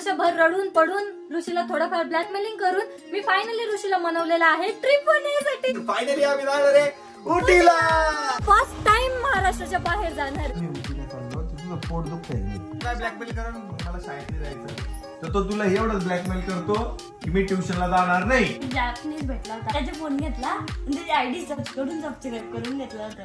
वर्षभर रडून पडून ऋषीला थोडंफार ब्लॅकमेलिंग करून मी फायनली ऋषीला मनवलेलं आहे ट्रिप वर. फायनली आम्ही जाणार आहे उटीला. फर्स्ट टाइम महाराष्ट्राच्या बाहेर जाणार. तुझं पोट दुखतंय. काय ब्लॅकमेल करून मला शाळेत जायचं तर तो तुला एवढंच ब्लॅकमेल करतो की मी ट्युशनला जाणार नाही. जॅपनीज भेटला होता, त्याचा फोन घेतला आणि त्याची आयडी सर्च करून सबस्क्राइब करून घेतला होता.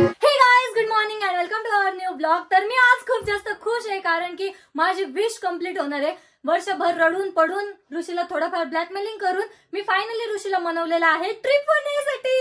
Hey guys, good morning and welcome to our new blog. तर मी आज खूप जास्त खुश आहे कारण की माझी विश कंप्लीट होणार आहे. वर्षभर रडून पडून ऋषीला थोडंफार ब्लॅकमेलिंग करून मी फायनली ऋषीला मनवलेलं आहे ट्रिप वर नेण्यासाठी.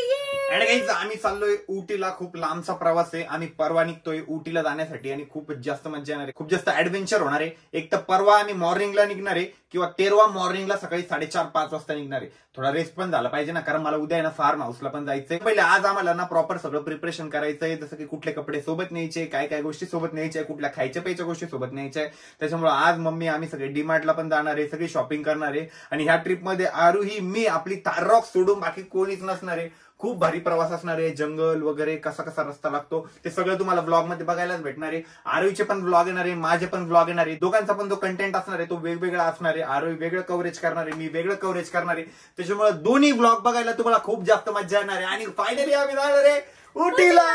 आम्ही चाललोय उटीला. खूप लांबचा प्रवास आहे आणि परवा निघतोय उटीला जाण्यासाठी आणि खूप जास्त मजा येणार आहे. खूप जास्त ऍडव्हेंचर होणार आहे. एक तर परवा आम्ही मॉर्निंगला निघणार आहे किंवा 13 मॉर्निंगला सकाळी 4:30-5 वाजता निघणार आहे. थोडा रेस्ट पण झाला पाहिजे ना, कारण मला उद्या ना फार्म हाऊसला पण जायचंय. पहिले आज आम्हाला ना प्रॉपर सगळं प्रिपरेशन करायचंय, जसं की कुठले कपडे सोबत न्यायचे, काय काय गोष्टी सोबत न्यायच्या, कुठल्या खायच्या प्यायच्या गोष्टी सोबत न्यायच्या. त्याच्यामुळे आज मम्मी आम्ही सगळे डीमार्टला पण जाणार आहे, सगळी शॉपिंग करणार आहे. आणि ह्या ट्रिपमध्ये आरुही मी आपली ताररॉक सोडून बाकी कोणीच नसणार आहे. खूप भारी प्रवास असणार आहे. जंगल वगैरे कसा कसा रस्ता लागतो ते सगळं तुम्हाला ब्लॉग मध्ये बघायलाच भेटणार आहे. आरोहीचे पण ब्लॉग येणार आहे, माझे पण ब्लॉग येणार आहे. दोघांचा पण जो कंटेंट असणार आहे तो वेगवेगळा असणार आहे. आरोही वेगळं कव्हरेज करणार आहे, मी वेगळं कव्हरेज करणार आहे. त्याच्यामुळे दोन्ही ब्लॉग बघायला तुम्हाला खूप जास्त मजा येणार आहे. आणि फायनली आम्ही जाणार आहे उटीला.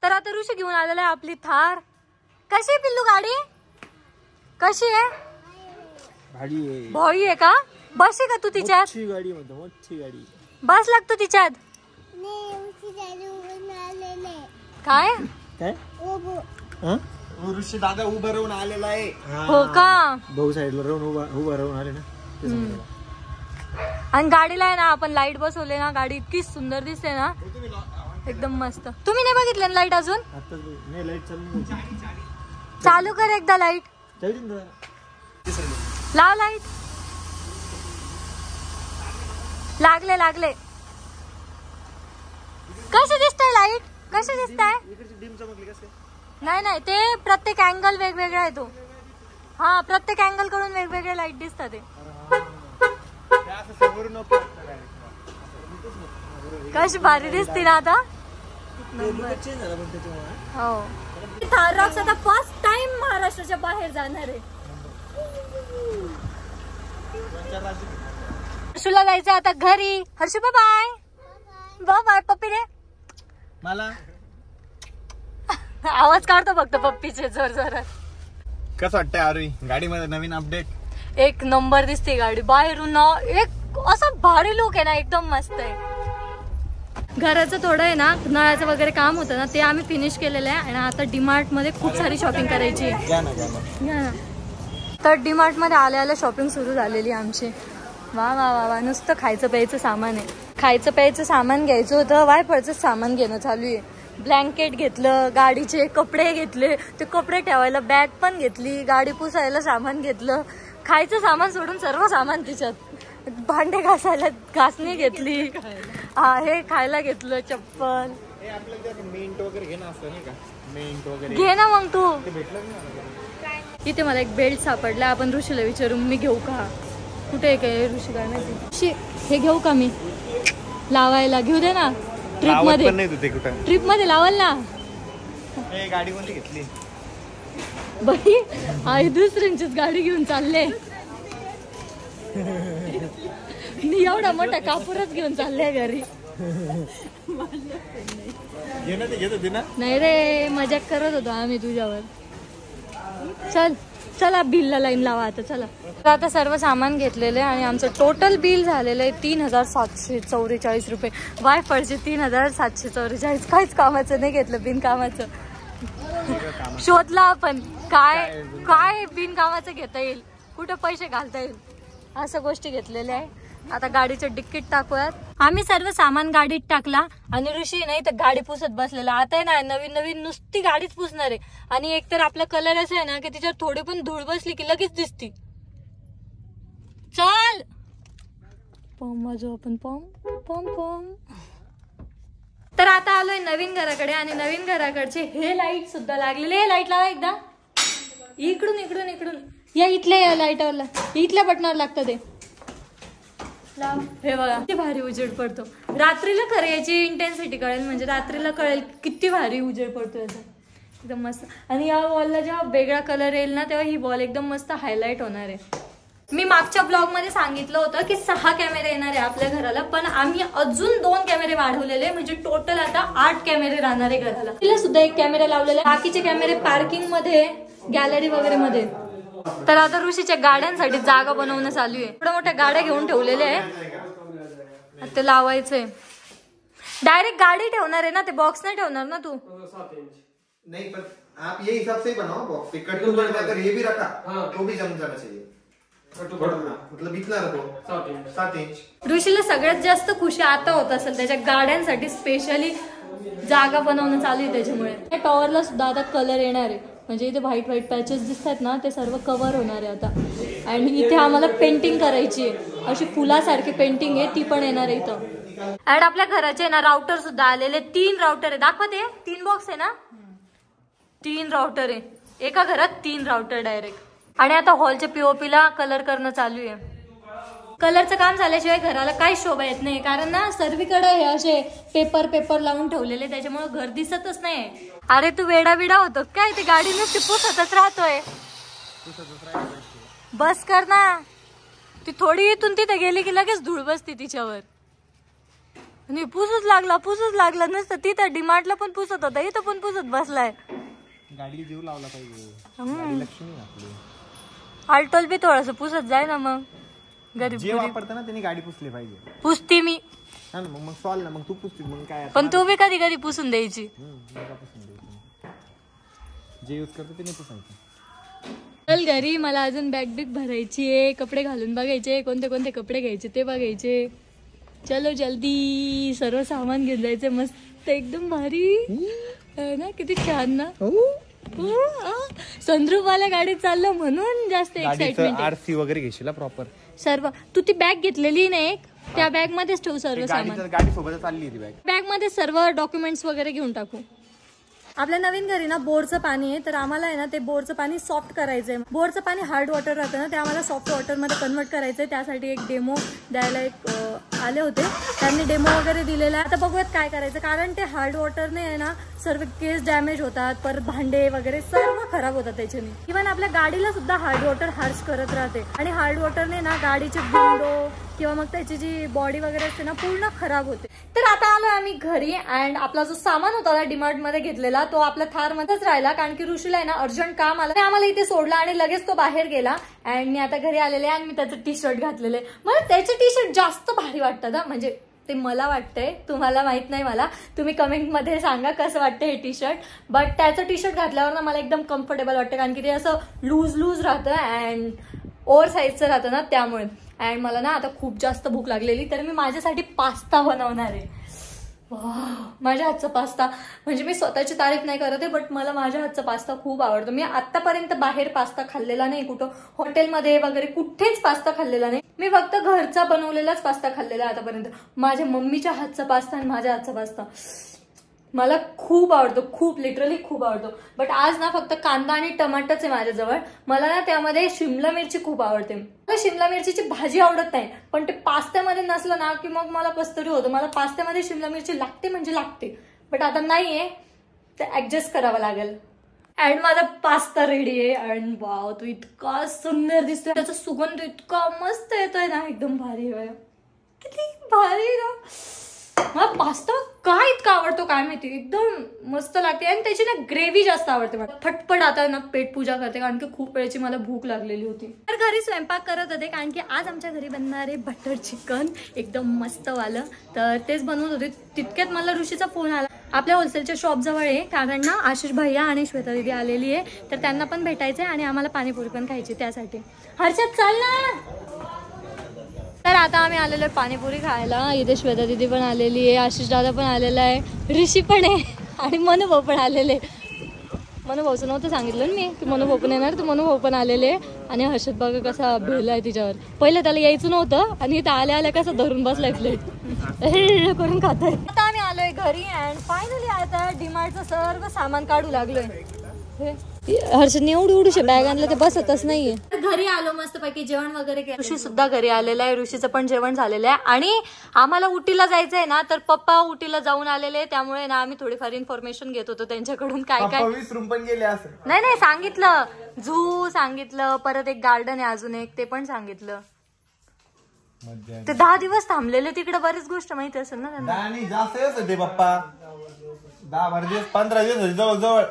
तर आता ऋषी घेऊन आलेला आहे आपली थार. कशी आहे पिल्लू गाडी? कशी आहे? भाई आहे का? बस आहे का तू तिच्यात? गाडी म्हणतो मोठी गाडी. बस लागतो तिच्यात. काय ऋषी दादा उभं राहून आलेला आहे. हो का? भाऊ साईडला राहून उभा राहून आले ना. आणि गाडीला आहे ना आपण लाईट बसवले ना, गाडी इतकी सुंदर दिसते ना, एकदम मस्त. तुम्ही नाही बघितलं लाईट अजून? नाही, लाईट चालू कर एकदा लाईट. लाव लाईट. लागले लागले. कशी दिसतंय लाईट? कशी दिसतंय? नाही नाही, ते प्रत्येक अँगल वेगवेगळा आहे तो. हा, प्रत्येक अँगल कडून वेगवेगळे लाईट दिसतात ते. कशी भारी दिसते ना आता. हो, थार रॉक्स आता फर्स्ट टाइम महाराष्ट्राच्या बाहेर जाणार आहे. हर्षूला जायचं आता घरी. Harshu bye bye bye. पप्पी रे मला. आवाज काढतो फक्त पप्पीचे जोर जोरात. कसं वाटतंय आरुही गाडीमध्ये नवीन अपडेट? एक नंबर दिसते गाडी बाहेरून ना. एक असं भारी लुक आहे ना, एकदम मस्त आहे. घराचं थोडं आहे ना, नळाचं वगैरे काम होतं ना, ते आम्ही फिनिश केलेलं आहे. आणि आता डीमार्ट मध्ये खूप सारी शॉपिंग करायची आहे. तर डीमार्ट मध्ये आल्या आल्या शॉपिंग सुरू झालेली आमची. वा वा वा वा. नुसतं खायचं प्यायचं सामान आहे. खायचं प्यायचं सामान घ्यायचं होतं, वायफळचं सामान घेणं चालू आहे. ब्लँकेट घेतलं, गाडीचे कपडे घेतले, ते कपडे ठेवायला बॅग पण घेतली, गाडी पुसायला सामान घेतलं. खायचं सामान सोडून सर्व सामान तिच्यात. भांडे घासायला घासणी घेतली. हा, हे खायला घेतलं, चप्पल. घे ना मग तू. इथे मला एक बेल्ट सापडला, आपण ऋषीला विचारू. मी घेऊ का? कुठे आहे काय ऋषी? काय माहिती. हे घेऊ का मी? लावायला घेऊ दे ना. ट्रिप मध्ये लावाल ना. गाडी कोणती घेतली बाई? आई दुसऱ्यांचीच गाडी घेऊन चालले. मी एवढा मोठा कापूरच घेऊन चालले घरी. नाही रे, मजाक करत होतो आम्ही तुझ्यावर. चल चला, बिलला लाईन लावा आता. चला, आता सर्व सामान घेतलेलं आहे आणि आमचं टोटल बिल झालेलं आहे 3744 रुपये. वायफळचे 3744. काहीच कामाचं नाही घेतलं, बिनकामाचं. शोधला आपण काय काय बिनकामाचं घेता येईल, कुठं पैसे घालता येईल, असं गोष्टी घेतलेल्या आहे. आता गाडीचं डिक्कीट टाकूयात. आम्ही सर्व सामान गाडीत टाकला आणि ऋषी नाही तर गाडी पुसत बसलेला. आता आहे ना, नवीन नवीन नुसती गाडीच पुसणार आहे. आणि एकतर आपला कलर असं आहे ना की तिच्यावर थोडी पण धूळ बसली की लगेच दिसती. चल पम वाजू आपण. पम पम पम. तर आता आलोय नवीन घराकडे आणि नवीन घराकडचे हे लाईट सुद्धा लागलेले. हे लाईट लावा एकदा. इकडून इकडून इकडून या. इथल्या या लाईटवरला, इथल्या बटनावर लागतं ते. हे बघा किती भारी उजेड पडतो. रात्रीला खरं याची इंटेन्सिटी कळेल, म्हणजे रात्रीला कळेल किती भारी उजेड पडतो याचा. एकदम मस्त. आणि या वॉलला जेव्हा वेगळा कलर येईल ना तेव्हा ही वॉल एकदम मस्त हायलाइट होणार आहे. मी मागच्या ब्लॉग मध्ये सांगितलं होतं की 6 कॅमेरे येणार आहे आपल्या घराला, पण आम्ही अजून 2 कॅमेरे वाढवलेले, म्हणजे टोटल आता 8 कॅमेरे राहणार आहे घराला. तिला सुद्धा 1 कॅमेरा लावलेला आहे. बाकीचे कॅमेरे पार्किंग मध्ये, गॅलरी वगैरे मध्ये. तर आता ऋषीच्या गाड्यांसाठी जागा बनवणं चालू आहे. एवढ्या मोठ्या गाड्या घेऊन ठेवलेल्या आहे, ते लावायचंय. डायरेक्ट गाडी ठेवणार आहे ना, ते बॉक्स नाही ठेवणार ना तू? नहीं, पर आप ये हिसाब से ही बनाओ बॉक्स. कट टू कट में अगर ये भी रखा तो भी जम जाना चाहिए. मतलब इतना रखो 7 इंच. ऋषीला सगळ्यात जास्त खुशी आता होत असेल त्याच्या गाड्यांसाठी स्पेशली जागा बनवणं चालू आहे त्याच्यामुळे. त्या टॉवरला सुद्धा आता कलर येणार आहे, म्हणजे इथे व्हाईट व्हाईट पॅचेस दिसतात ना ते सर्व कव्हर होणार आहे आता. आणि इथे आम्हाला पेंटिंग करायची आहे, अशी फुलासारखी पेंटिंग आहे, ती पण येणार आहे इथं. आणि आपल्या घराचे ना राउटर सुद्धा आलेले. 3 राउटर आहे. दाखवते 3 बॉक्स आहे ना, 3 राउटर आहे एका घरात, 3 राउटर डायरेक्ट. आणि आता हॉलच्या पीओपीला कलर करणं चालू आहे. कलरचं काम झाल्याशिवाय घराला काही शोभा येत नाही, कारण ना सर्वीकडे हे असे पेपर लावून ठेवलेले, त्याच्यामुळे घर दिसतच नाही. अरे तू वेडा होतो काय? ते गाडी नुसती पुसतच राहतोय. बस कर ना. ती थोडी इथून तिथे गेली की लगेच धूळ बसते तिच्यावर. आणि पुसूच लागला नुसतं. तिथं डिमार्टला पण पुसत होता, इथं पण पुसत बसलाय. गाडी जीव लावला पाहिजे. लक्ष्मी आपली आल्टोल बी थोडस पुसत जाय ना. मग गरीब जे वापरता ना त्यांनी गाडी पुसली पाहिजे. पुसते मी. मग सॉल्व ना, मग तू पुसते मग काय. पण तू बी कधी पुसून द्यायची. जे यूज करतो ते नाही पुसायचं. चल घरी, मला अजून बॅग बिग भरायची आहे, कपडे घालून बघायचे, कोणते कपडे घ्यायचे ते बघायचे. चलो जल्दी, सर्व सामान घेऊन जायचं. मस्त एकदम भारी ना, किती छान ना. संद्रूप वाल्या गाडीत चाललं म्हणून जास्त एक्साइटमेंट. आरसी वगैरे घेशील प्रॉपर सर्व. तू ती बॅग घेतलेली ना एक, त्या बॅग मध्येच ठेवू सर्व सामान. गाडी सोबत चालली ती बॅग मध्ये सर्व डॉक्युमेंट्स वगैरे घेऊन टाकू. आपल्या नवीन घरी ना बोरचं पाणी आहे, तर आम्हाला आहे ना ते बोरचं पाणी सॉफ्ट करायचंय. बोरचं पाणी हार्ड वॉटर राहतं ना, ते आम्हाला सॉफ्ट वॉटर मध्ये कन्वर्ट करायचंय. त्यासाठी एक डेमो द्यायला आले होते, त्यांनी डेमो वगैरे दिलेला आहे. आता बघूयात काय करायचं, कारण ते हार्ड वॉटरने आहे ना सर्व केस डॅमेज होतात, परत भांडे वगैरे सर्व खराब होतात त्याच्याने. इव्हन आपल्या गाडीला सुद्धा हार्ड वॉटर हार्श करत राहते. आणि हार्ड वॉटरने ना गाडीचे विंडो किंवा मग त्याची जी बॉडी वगैरे असते ना पूर्ण खराब होते. तर आता आलो आम्ही घरी. अँड आपला जो सामान होता ना डीमार्ट मध्ये घेतलेला तो आपला थार मध्येच राहिला, कारण की ऋषीला आहे ना अर्जंट काम आलं. आम्हाला इथे सोडला आणि लगेच तो बाहेर गेला. अँड मी आता घरी आलेले आणि मी त्याचं टी शर्ट घातलेले. मला त्याचे टी शर्ट जास्त भारी वाटतात, म्हणजे ते मला वाटतंय, तुम्हाला माहित नाही. मला तुम्ही कमेंट मध्ये सांगा कसं वाटतं हे टी शर्ट. बट त्याचं टी शर्ट घातल्यावर ना मला एकदम कम्फर्टेबल वाटतं, कारण की ते असं लूज राहतं अँड ओव्हर साईजचं राहतं ना, त्यामुळे. अँड मला ना आता खूप जास्त भूक लागलेली, तर मी माझ्यासाठी पास्ता बनवणार आहे. माझ्या हातचा पास्ता, म्हणजे मी स्वतःची तारीफ नाही करत आहे, बट मला माझ्या हातचा पास्ता खूप आवडतो. मी आतापर्यंत बाहेर पास्ता खाल्लेला नाही, कुठं हॉटेलमध्ये वगैरे कुठेच पास्ता खाल्लेला नाही. मी फक्त घरचा बनवलेलाच पास्ता खाल्लेला आतापर्यंत. माझ्या मम्मीच्या हातचा पास्ता आणि माझ्या हातचा पास्ता मला खूप आवडतो, खूप लिटरली खूप आवडतो. बट आज ना फक्त कांदा आणि टमाटरच आहे माझ्याजवळ. मला ना त्यामध्ये शिमला मिरची खूप आवडते. मला शिमला मिरचीची भाजी आवडत नाही, पण ते पास्त्यामध्ये नसलं ना की मग मला कसतरी होतं. मला पास्त्यामध्ये शिमला मिरची लागते म्हणजे लागते, बट आता नाहीये, तर ऍडजस्ट करावं लागेल. अँड माझा पास्ता रेडी आहे. अँड वाव, तो इतका सुंदर दिसतोय, त्याचा सुगंध इतका मस्त येतोय ना, एकदम भारी आहे. किती भारी ना. मला पास्ता काय इतका आवडतो काय माहिती, एकदम मस्त लागते. आणि त्याची ना ग्रेव्ही जास्त आवडते मला. फटफट आता ना पेट पूजा करते, कारण की खूप वेळची मला भूक लागलेली होती. तर घरी स्वयंपाक करत होते, कारण की आज आमच्या घरी बनणार आहे बटर चिकन, एकदम मस्त वालं. तर तेच बनवत होते, तितक्यात मला ऋषीचा फोन आला. आपल्या होलसेलच्या शॉप जवळ आहे, कारण ना आशिष भैया आणि श्वेता दीदी आलेली आहे, तर त्यांना पण भेटायचंय आणि आम्हाला पाणीपुरी पण खायची, त्यासाठी. हर्षद चाल ना. तर आता आम्ही आलेलो आहे पाणीपुरी खायला. इथे श्वेता दीदी पण आलेली आहे, आशिष दादा पण आलेला आहे, ऋषी पण आहे आणि मनुभाऊ पण आलेले. मनुभाऊचं नव्हतं सांगितलं मी की मनुभाऊ पण येणार, तर मनुभाऊ पण आलेले. आणि हर्षद बघा कसा भिडलाय तिच्यावर. पहिले त्याला यायचं नव्हतं आणि इथं आल्या आल्या कसं धरून बसलाय प्लेट करून खातोय. आता आम्ही आलोय घरी. अँड फायनली आता डीमार्टचं सर्व सामान काढू लागलोय. हर्षदने एवढी बॅग आणलं ते बसतच नाहीये. घरी आलो मस्त पैकी जेवण वगैरे केलं. ऋषी सुद्धा घरी आलेला आहे. ऋषीचं पण जेवण झालेलं आहे. आणि आम्हाला उटीला जायचंय ना, तर पप्पा उटीला जाऊन आलेले, त्यामुळे ना आम्ही थोडीफार इन्फॉर्मेशन घेत होतो त्यांच्याकडून. काय काय 20 रूम पण गेले असं. नाही सांगितलं. झू सांगितलं, परत एक गार्डन आहे अजून एक, ते पण सांगितलं. ते 10 दिवस थांबलेले तिकडे, बरीच गोष्ट माहिती असेल ना त्यांना. जास्त दिवस होते पप्पा, 10-12 दिवस 15 दिवस होते जवळ.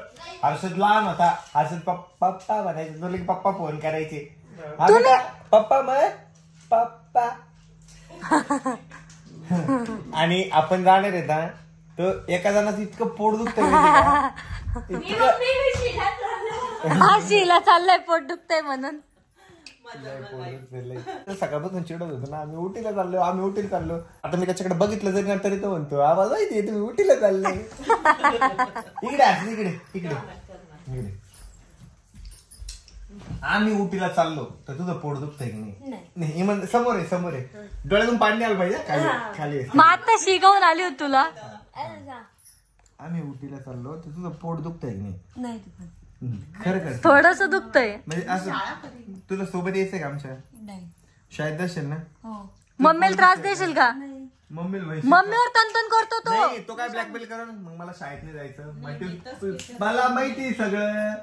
हर्षद लहान होता. हर्षद पप्पा म्हणायचे, तो लगे पप्पा फोन करायचे, पप्पा मग पप्पा. आणि आपण जाणार आहे ना, तर एका जणाचं इतकं पोट दुखतं, शीला चाललंय पोट दुखतंय म्हणून. सकाळपासून चिडत होतो ना, आम्ही उटीला चाललो. आता मी त्याच्याकडे बघितलं जरी ना तरी तो म्हणतो, आवाज माहिती तुम्ही उटीला चालले. इकडे आम्ही उटीला चाललो तर तुझं पोट दुखतंय की नाही? समोर आहे. डोळ्यातून पाणी आलं पाहिजे खाली. मग आता शिकवून आली होती तुला. आम्ही उटीला चाललो तर तुझं पोट दुखतंय की नाही? खरं थोडस दुखतंय. म्हणजे असं तुला सोबत यायचंय का आमच्या? शाळेत जाशील ना? मम्मीला त्रास देशील का? मम्मीवर तनतन करतो तो काय ब्लॅकमेल करून मग मला शाळेत नाही जायचं. मला माहिती सगळं,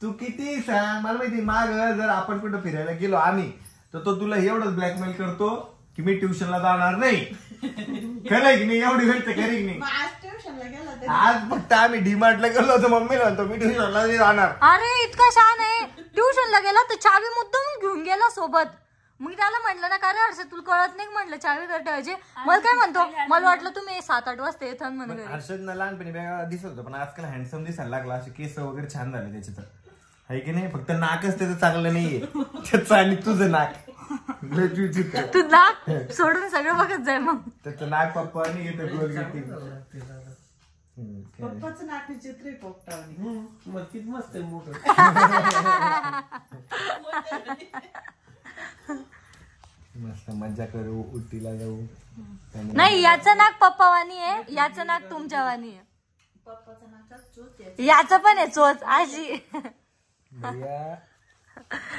तू किती सांग मला माहिती. माग जर आपण कुठं फिरायला गेलो आम्ही, तर तो तुला एवढंच ब्लॅकमेल करतो की मी ट्युशनला जाणार नाही. खरंय की नाही? एवढी वेळ तर खरी की नाही? आज फक्त आम्ही डीमार्टला गेलो होतो, मम्मीला म्हणतो मी ट्युशनला नाही जाणार. अरे इतका छान आहे. ट्युशनला गेला तर चावी मुद्दाम घेऊन गेला सोबत. मग त्याला म्हटलं ना, का रे हर्षद तुला कळत नाही म्हटलं चावी कर ठेवायची. मला काय म्हणतो, मला वाटलं तुम्ही 7-8 वाजता येत म्हणून. हर्षदला लहानपणी वेगळा दिसत होतं, पण आजकाल हँडसम दिसायला लागला. असे केस वगैरे छान झाले त्याचे. तर आहे की नाही? फक्त नाकच त्याचं चांगलं नाहीये त्याचं, आणि तुझं नाक तू नाक सोडून सगळं बघत जाय. मग त्याचं नाक पप्पा घेतो. पप्पाचं नाक विचित्र आहे, पोपटावानी. मग किती मस्त आहे मोठं. मस्त मजा करू, उटीला जाऊ. नाही, याचं नाक पप्पावानी आहे, याचं नाक तुमच्यावानी आहे. पप्पाचं नाक चोच, याचं पण आहे चोच अशी.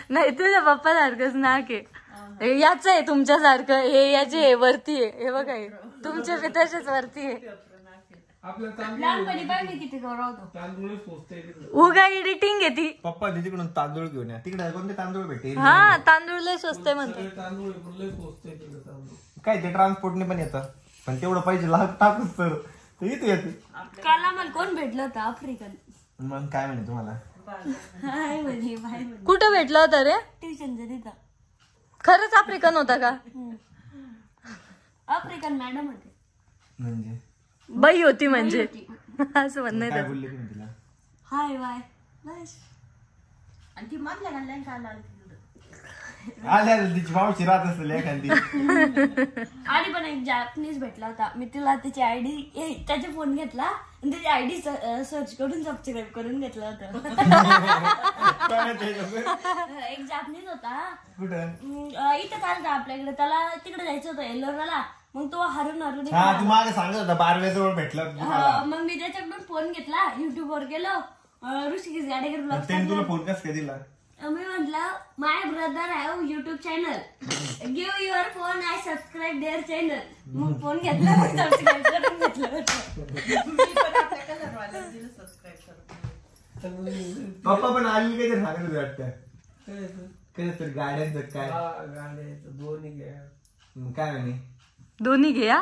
नाही, तुझ्या पप्पा सारखंच नाक आहे. याच आहे तुमच्यासारखं. हे याचे हे वरती आहे, हे बघा हे तुमच्या तसेच वरती आहे. लहानपणी पाहिजे किती गौरवतो. उगा एडिटिंग आहे ती. पप्पा तिकडून तांदूळ घेऊन या. तिकडे कोणते तांदूळ भेटेल? हा, तांदूळ लय स्वस्त आहे म्हणते. काय ते ट्रान्सपोर्टने पण येतं, पण तेवढं पाहिजे टाकूच तर इथे येते. काल आम्हाला कोण भेटलं होतं? आफ्रिकन. मग काय म्हणे तुम्हाला? कुठं भेटलं होतं रे? ट्युशनच्या तिथं. खरंच आफ्रिकन होता का? आफ्रिकन मॅडम होते. म्हणजे बाई होती म्हणजे असं म्हणणं. काय बोलले की तिला? हाय बाय बस. आणि ती मधल्या घालल्या काल आल्या तिची मावशी राहत असेल एखादी. आणि पण एक जॅपनीज भेटला होता. मी तिला त्याची आयडी, त्याचा फोन घेतला आणि त्याची आयडी सर्च करून सबस्क्राईब करून घेतलं होतं. एक जॅपनीज होता. कुठं? इथं काल आपल्याकडे. त्याला तिकडे जायचं होतं एल्लोराला. मग तो हरून तू मागे सांगत होता बारवेजवळ भेटला. मग मी त्याच्याकडून फोन घेतला, युट्यूब वर गेलो, ऋषिकेश गाडेकर ब्लॉग. तुला फोन कस काय दिला? मी म्हटलं, my brother have YouTube channel, give your phone, I subscribe there channel. मग फोन घेतला, सबस्क्राईब करून घेतलं. पप्पा पण आली काही तर सांगत वाटतं काय गाड्यांचं काय गाड्याचं दोन्ही घ्या. काय म्हणे? दोन्ही घ्या.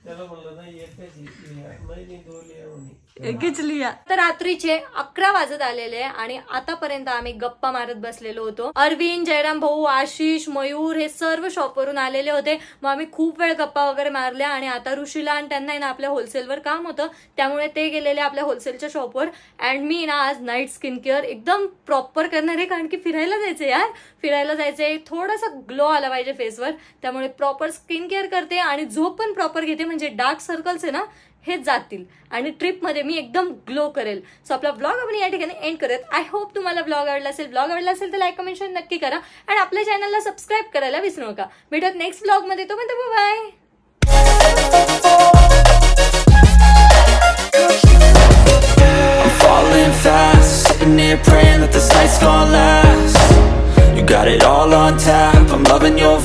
त्याला म्हणलं नाही एकीच लिया. तर रात्रीचे 11 वाजत आलेले आणि आतापर्यंत आम्ही गप्पा मारत बसलेलो होतो. अरविंद, जयराम भाऊ, आशिष, मयूर हे सर्व शॉपवरून आलेले होते. मग आम्ही खूप वेळ गप्पा वगैरे मारल्या. आणि आता ऋषीला आणि त्यांना ना आपल्या होलसेलवर काम होतं, त्यामुळे ते गेलेले आपल्या होलसेलच्या शॉपवर. अँड मी ना आज नाईट स्किन केअर एकदम प्रॉपर करणार आहे, कारण की फिरायला जायचंय यार. फिरायला जायचंय, थोडासा ग्लो आला पाहिजे फेसवर, त्यामुळे प्रॉपर स्किन केअर करते आणि झोप पण प्रॉपर घेते, म्हणजे डार्क सर्कल्स आहे ना हे जातील आणि ट्रिपमध्ये मी एकदम ग्लो करेल. सो आपला ब्लॉग आपण या ठिकाणी एंड करत. आय होप तुम्हाला ब्लॉग आवडला असेल. ब्लॉग आवडला असेल तर लाईक, कमेंट, शेअर नक्की करा आणि आपल्या चॅनलला सबस्क्राईब करायला विसरू नका. भेटत नेक्स्ट ब्लॉगमध्ये. तोपर्यंत bye. on tap, I'm loving your